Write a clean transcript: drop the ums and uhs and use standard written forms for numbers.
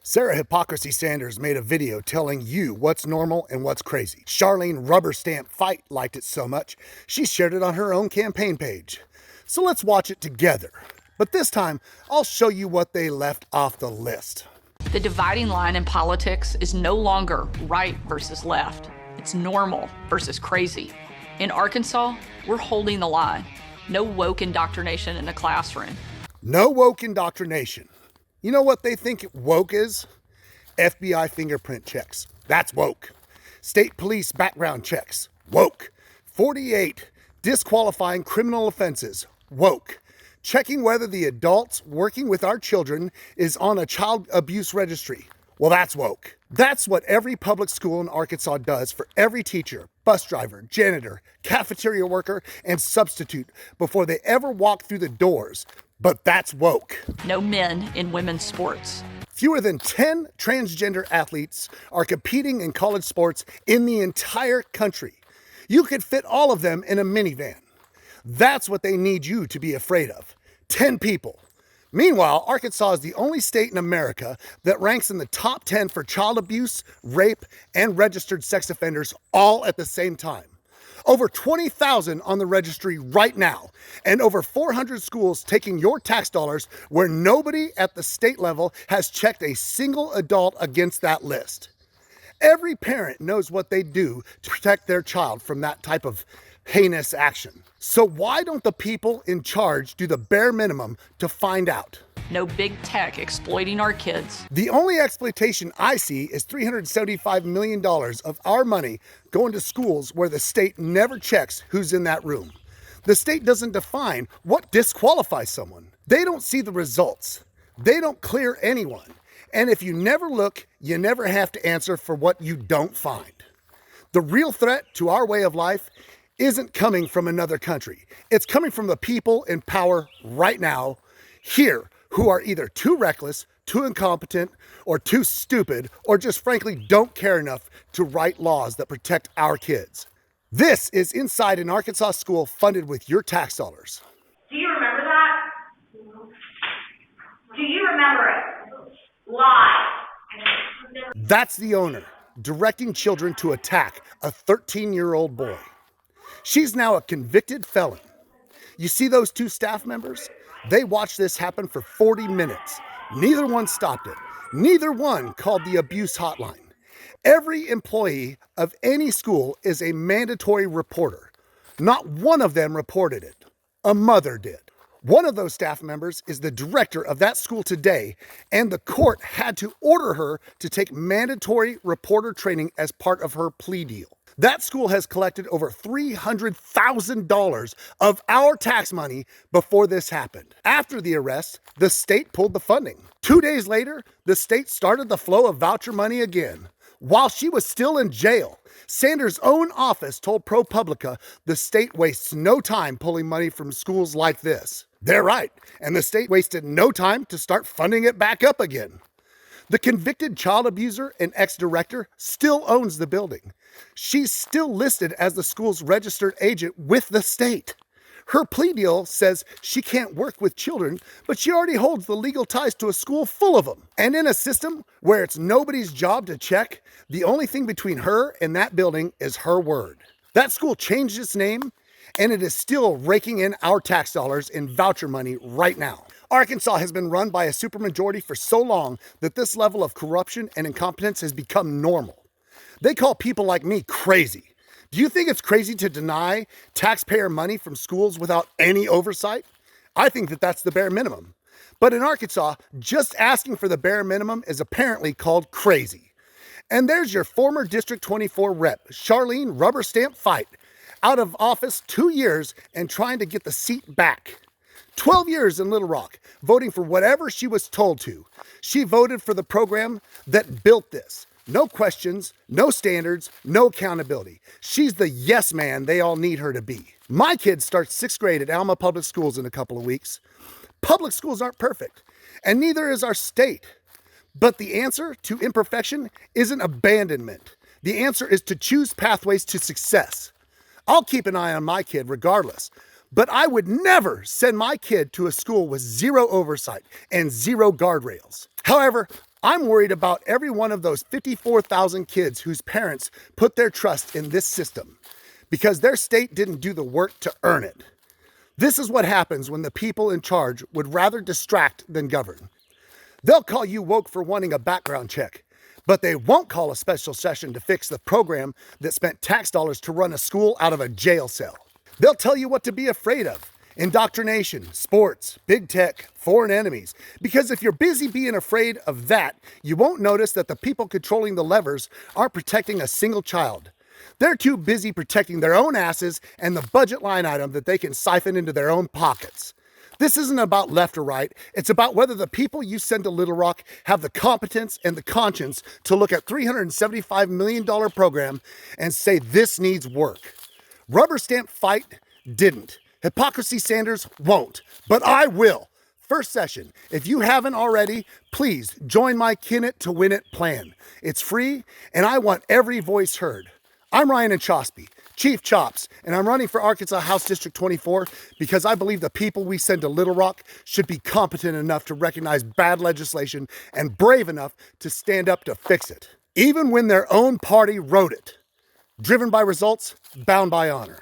Sarah Hypocrisy Sanders made a video telling you what's normal and what's crazy. Charlene Rubber Stamp Fite liked it so much, she shared it on her own campaign page. So let's watch it together. But this time, I'll show you what they left off the list. The dividing line in politics is no longer right versus left. It's normal versus crazy. In Arkansas, we're holding the line. No woke indoctrination in the classroom. No woke indoctrination. You know what they think woke is? FBI fingerprint checks. That's woke. State police background checks. Woke. 48 disqualifying criminal offenses. Woke. Checking whether the adults working with our children is on a child abuse registry. Well, that's woke. That's what every public school in Arkansas does for every teacher, bus driver, janitor, cafeteria worker, and substitute before they ever walk through the doors. But that's woke. No men in women's sports. Fewer than 10 transgender athletes are competing in college sports in the entire country. You could fit all of them in a minivan. That's what they need you to be afraid of. 10 people. Meanwhile, Arkansas is the only state in America that ranks in the top 10 for child abuse, rape, and registered sex offenders all at the same time. Over 20,000 on the registry right now, and over 400 schools taking your tax dollars where nobody at the state level has checked a single adult against that list. Every parent knows what they do to protect their child from that type of heinous action. So why don't the people in charge do the bare minimum to find out? No big tech exploiting our kids. The only exploitation I see is $375 million of our money going to schools where the state never checks who's in that room. The state doesn't define what disqualifies someone. They don't see the results. They don't clear anyone. And if you never look, you never have to answer for what you don't find. The real threat to our way of life isn't coming from another country. It's coming from the people in power right now, here, who are either too reckless, too incompetent, or too stupid, or just frankly don't care enough to write laws that protect our kids. This is Inside an Arkansas School funded with your tax dollars. Do you remember that? Do you remember it? Why? That's the owner, directing children to attack a 13-year-old boy. She's now a convicted felon. You see those two staff members? They watched this happen for 40 minutes. Neither one stopped it. Neither one called the abuse hotline. Every employee of any school is a mandatory reporter. Not one of them reported it. A mother did. One of those staff members is the director of that school today, and the court had to order her to take mandatory reporter training as part of her plea deal. That school has collected over $300,000 of our tax money before this happened. After the arrest, the state pulled the funding. 2 days later, the state started the flow of voucher money again. While she was still in jail, Sanders' own office told ProPublica the state wastes no time pulling money from schools like this. They're right, and the state wasted no time to start funding it back up again. The convicted child abuser and ex-director still owns the building. She's still listed as the school's registered agent with the state. Her plea deal says she can't work with children, but she already holds the legal ties to a school full of them. And in a system where it's nobody's job to check, the only thing between her and that building is her word. That school changed its name, and it is still raking in our tax dollars in voucher money right now. Arkansas has been run by a supermajority for so long that this level of corruption and incompetence has become normal. They call people like me crazy. Do you think it's crazy to deny taxpayer money from schools without any oversight? I think that that's the bare minimum. But in Arkansas, just asking for the bare minimum is apparently called crazy. And there's your former District 24 rep, Charlene Rubber Stamp Fite, out of office 2 years and trying to get the seat back. 12 years in Little Rock, voting for whatever she was told to. She voted for the program that built this. No questions, no standards, no accountability. She's the yes man they all need her to be. My kid starts 6th grade at Alma Public Schools in a couple of weeks. Public schools aren't perfect, and neither is our state. But the answer to imperfection isn't abandonment. The answer is to choose pathways to success. I'll keep an eye on my kid regardless. But I would never send my kid to a school with zero oversight and zero guardrails. However, I'm worried about every one of those 54,000 kids whose parents put their trust in this system because their state didn't do the work to earn it. This is what happens when the people in charge would rather distract than govern. They'll call you woke for wanting a background check, but they won't call a special session to fix the program that spent tax dollars to run a school out of a jail cell. They'll tell you what to be afraid of: indoctrination, sports, big tech, foreign enemies. Because if you're busy being afraid of that, you won't notice that the people controlling the levers aren't protecting a single child. They're too busy protecting their own asses and the budget line item that they can siphon into their own pockets. This isn't about left or right. It's about whether the people you send to Little Rock have the competence and the conscience to look at $375 million program and say this needs work. Rubber stamp Fite didn't. Hypocrisy Sanders won't, but I will. First session, if you haven't already, please join my Kin It to Win It plan. It's free, and I want every voice heard. I'm Ryan Chosby, Chief Chops, and I'm running for Arkansas House District 24 because I believe the people we send to Little Rock should be competent enough to recognize bad legislation and brave enough to stand up to fix it, even when their own party wrote it. Driven by results, bound by honor.